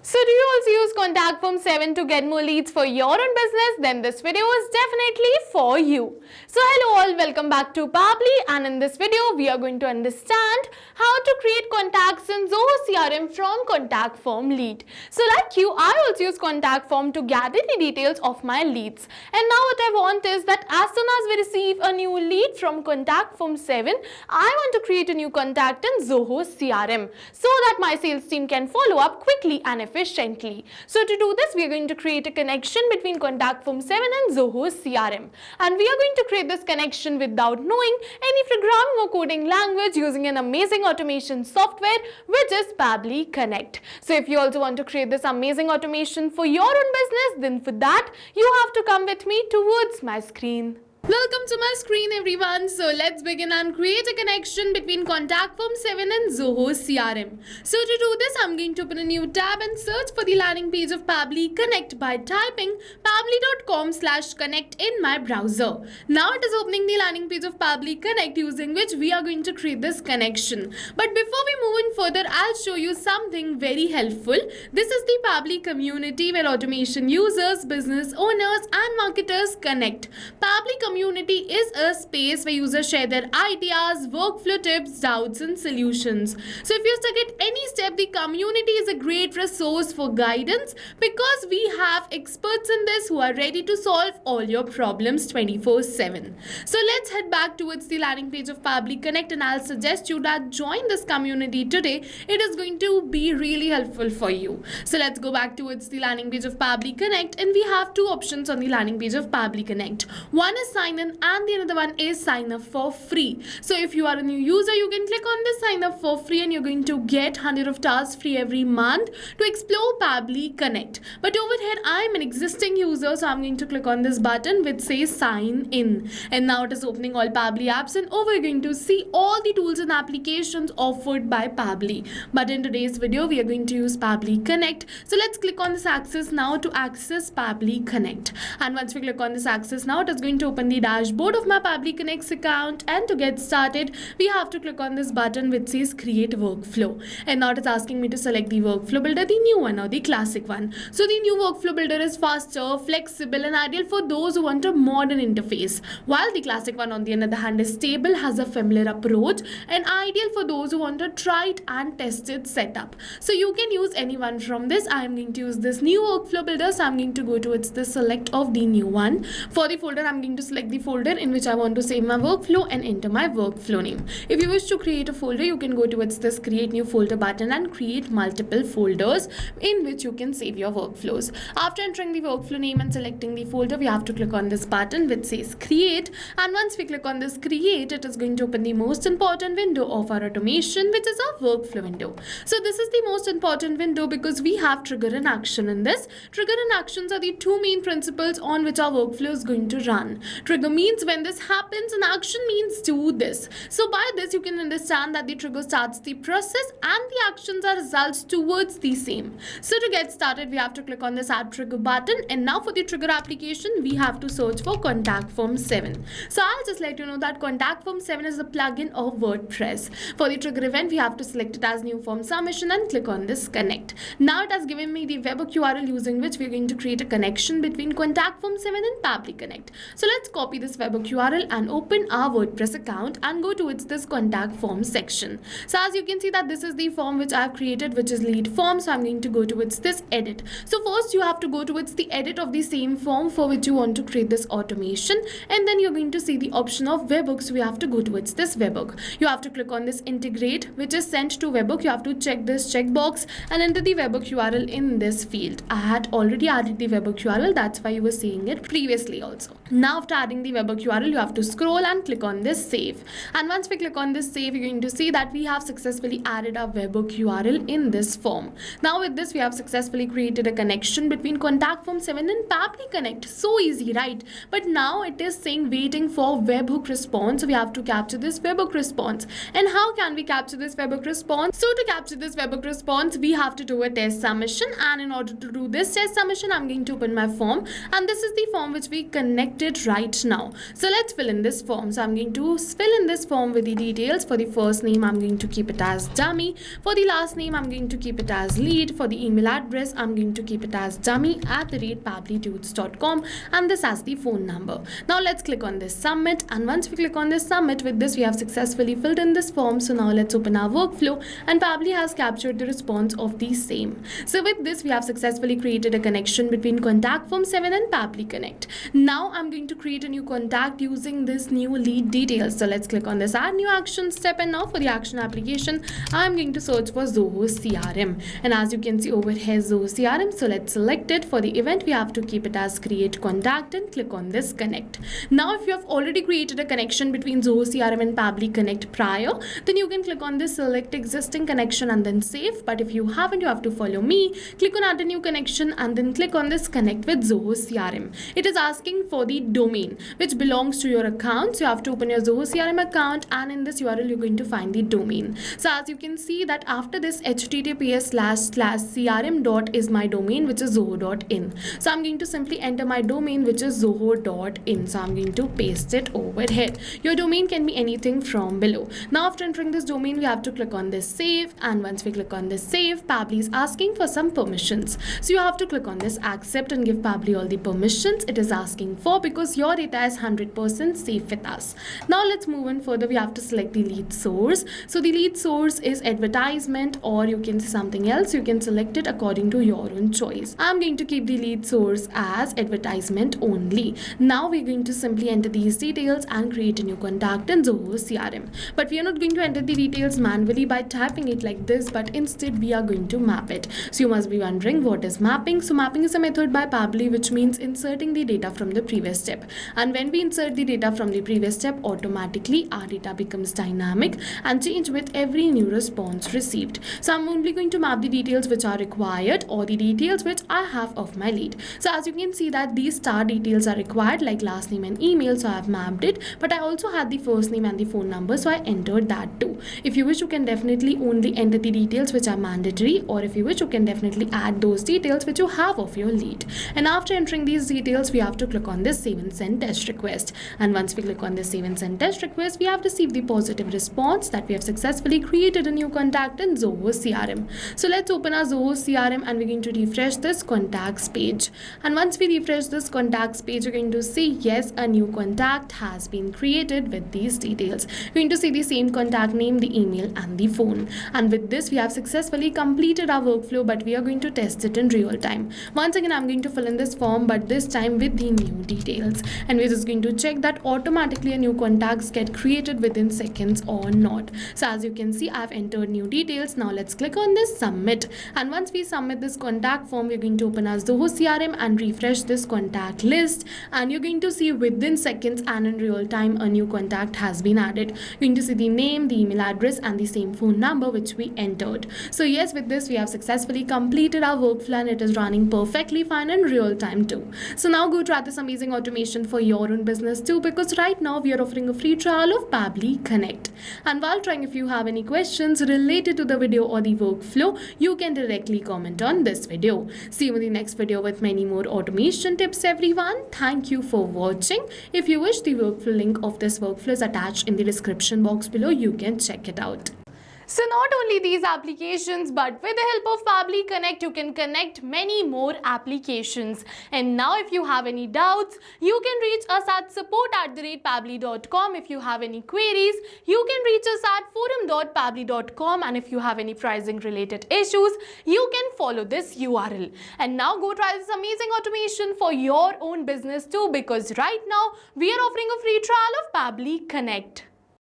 So do you also use contact form 7 to get more leads for your own business? Then this video is definitely for you. So hello all, welcome back to Pabbly, and in this video we are going to understand how to create contacts in Zoho CRM from contact form lead. So like you, I also use contact form to gather the details of my leads. And now what I want is that as soon as we receive a new lead from contact form 7, I want to create a new contact in Zoho CRM so that my sales team can follow up quickly and efficiently. So to do this, we are going to create a connection between contact form 7 and Zoho CRM. And we are going to create this connection without knowing any programming or coding language using an amazing automation software which is Pabbly Connect. So if you also want to create this amazing automation for your own business, then for that you have to come with me towards my screen. Welcome to my screen everyone. So let's begin and create a connection between contact form 7 and Zoho CRM. So to do this, I'm going to open a new tab and search for the landing page of Pabbly Connect by typing pabbly.com/connect in my browser. Now it is opening the landing page of Pabbly Connect using which we are going to create this connection. But before we move in further, I'll show you something very helpful. This is the Pabbly community where automation users, business owners and marketers connect. Pabbly community is a space where users share their ideas, workflow tips, doubts and solutions. So if you're stuck at any step, the community is a great resource for guidance because we have experts in this who are ready to solve all your problems 24/7. So let's head back towards the landing page of Pabbly Connect, and I'll suggest you that join this community today. It is going to be really helpful for you. So let's go back towards the landing page of Pabbly Connect, and we have two options on the landing page of Pabbly Connect. One is sign in and the another one is sign up for free. So if you are a new user, you can click on this sign up for free and you're going to get 100 of tasks free every month to explore Pabbly Connect. But over here I'm an existing user, so I'm going to click on this button which says sign in, and now it is opening all Pabbly apps, and over you're going to see all the tools and applications offered by Pabbly. But in today's video we are going to use Pabbly Connect. So let's click on this access now to access Pabbly Connect, and once we click on this access now, it is going to open the dashboard of my Pabbly Connect account. And to get started, we have to click on this button which says create workflow, and now it is asking me to select the workflow builder, the new one or the classic one. So the new workflow builder is faster, flexible and ideal for those who want a modern interface, while the classic one on the other hand is stable, has a familiar approach and ideal for those who want a tried and tested setup. So you can use any one from this. I am going to use this new workflow builder, so I'm going to go towards the select of the new one. For the folder, I'm going to select the folder in which I want to save my workflow and enter my workflow name. If you wish to create a folder, you can go towards this create new folder button and create multiple folders in which you can save your workflows. After entering the workflow name and selecting the folder, we have to click on this button which says create, and once we click on this create, it is going to open the most important window of our automation, which is our workflow window. So this is the most important window because we have trigger and action in this. Trigger and actions are the two main principles on which our workflow is going to run. Trigger means when this happens, and action means do this. So by this you can understand that the trigger starts the process and the actions are results towards the same. So to get started, we have to click on this add trigger button, and now for the trigger application we have to search for contact form 7. So I'll just let you know that contact form 7 is a plugin of WordPress. For the trigger event, we have to select it as new form submission and click on this connect. Now it has given me the webhook URL using which we're going to create a connection between contact form 7 and Pabbly Connect. So let's copy this webhook URL and open our WordPress account and go towards this contact form section. So as you can see that this is the form which I have created, which is lead form. So I'm going to go towards this edit. So first you have to go towards the edit of the same form for which you want to create this automation, and then you're going to see the option of webhook. So we have to go towards this webhook. You have to click on this integrate which is sent to webhook. You have to check this checkbox and enter the webhook URL in this field. I had already added the webhook URL, that's why you were seeing it previously also. Now after adding the webhook URL, you have to scroll and click on this save, and once we click on this save, you're going to see that we have successfully added our webhook URL in this form. Now with this we have successfully created a connection between contact form 7 and Pabbly Connect. So easy, right? But now it is saying waiting for webhook response. So we have to capture this webhook response. And how can we capture this webhook response? So to capture this webhook response, we have to do a test submission, and in order to do this test submission, I'm going to open my form, and this is the form which we connected right right now. So let's fill in this form. So I'm going to fill in this form with the details. For the first name, I'm going to keep it as dummy. For the last name, I'm going to keep it as lead. For the email address, I'm going to keep it as dummy@pabblytudes.com, and this as the phone number. Now let's click on this submit, and once we click on this submit, with this we have successfully filled in this form. So now let's open our workflow, and Pabbly has captured the response of the same. So with this we have successfully created a connection between Contact Form 7 and Pabbly Connect. Now I'm going to create a new contact using this new lead details. So let's click on this add new action step, and now for the action application I'm going to search for Zoho CRM, and as you can see over here, Zoho CRM. So let's select it. For the event we have to keep it as create contact and click on this connect. Now if you have already created a connection between Zoho CRM and Pabbly Connect prior, then you can click on this select existing connection and then save. But if you haven't, you have to follow me. Click on add a new connection and then click on this connect with Zoho CRM. It is asking for the domain which belongs to your account. So you have to open your Zoho CRM account, and in this URL you're going to find the domain. So as you can see that after this https://crm dot is my domain, which is zoho.in. So I'm going to simply enter my domain, which is zoho.in. So I'm going to paste it over here. Your domain can be anything from below. Now after entering this domain, we have to click on this save, and once we click on this save, Pabbly is asking for some permissions. So you have to click on this accept and give Pabbly all the permissions it is asking for, because your data is 100% safe with us. Now let's move on further. We have to select the lead source. So the lead source is advertisement, or you can say something else. You can select it according to your own choice. I'm going to keep the lead source as advertisement only. Now we're going to simply enter these details and create a new contact in Zoho CRM. But we are not going to enter the details manually by typing it like this, but instead we are going to map it. So you must be wondering what is mapping. So mapping is a method by Pabbly which means inserting the data from the previous step. And when we insert the data from the previous step, automatically our data becomes dynamic and change with every new response received. So I'm only going to map the details which are required, or the details which I have of my lead. So as you can see that these star details are required, like last name and email, so I have mapped it. But I also had the first name and the phone number, so I entered that too. If you wish, you can definitely only enter the details which are mandatory, or if you wish, you can definitely add those details which you have of your lead. And after entering these details, we have to click on this save and send test request. And once we click on this save and send test request, we have received the positive response that we have successfully created a new contact in Zoho CRM. So let's open our Zoho CRM, and we're going to refresh this contacts page. And once we refresh this contacts page, you're going to see yes, a new contact has been created with these details. You're going to see the same contact name, the email and the phone. And with this we have successfully completed our workflow, but we are going to test it in real time. Once again I'm going to fill in this form, but this time with the new details, and we're just going to check that automatically a new contacts get created within seconds or not. So as you can see, I've entered new details. Now let's click on this submit, and once we submit this contact form, we're going to open our Zoho CRM and refresh this contact list, and you're going to see within seconds and in real time a new contact has been added. You're going to see the name, the email address and the same phone number which we entered. So yes, with this we have successfully completed our workflow, and it is running perfectly fine in real time too. So now go try this amazing automation for your own business too, because right now we are offering a free trial of Pabbly Connect. And while trying, if you have any questions related to the video or the workflow, you can directly comment on this video. See you in the next video with many more automation tips, everyone. Thank you for watching. If you wish, the workflow link of this workflow is attached in the description box below. You can check it out. So not only these applications, but with the help of Pabbly Connect, you can connect many more applications. And now if you have any doubts, you can reach us at support@pabbly.com. If you have any queries, you can reach us at forum.pabbly.com. And if you have any pricing related issues, you can follow this URL. And now go try this amazing automation for your own business too, because right now we are offering a free trial of Pabbly Connect.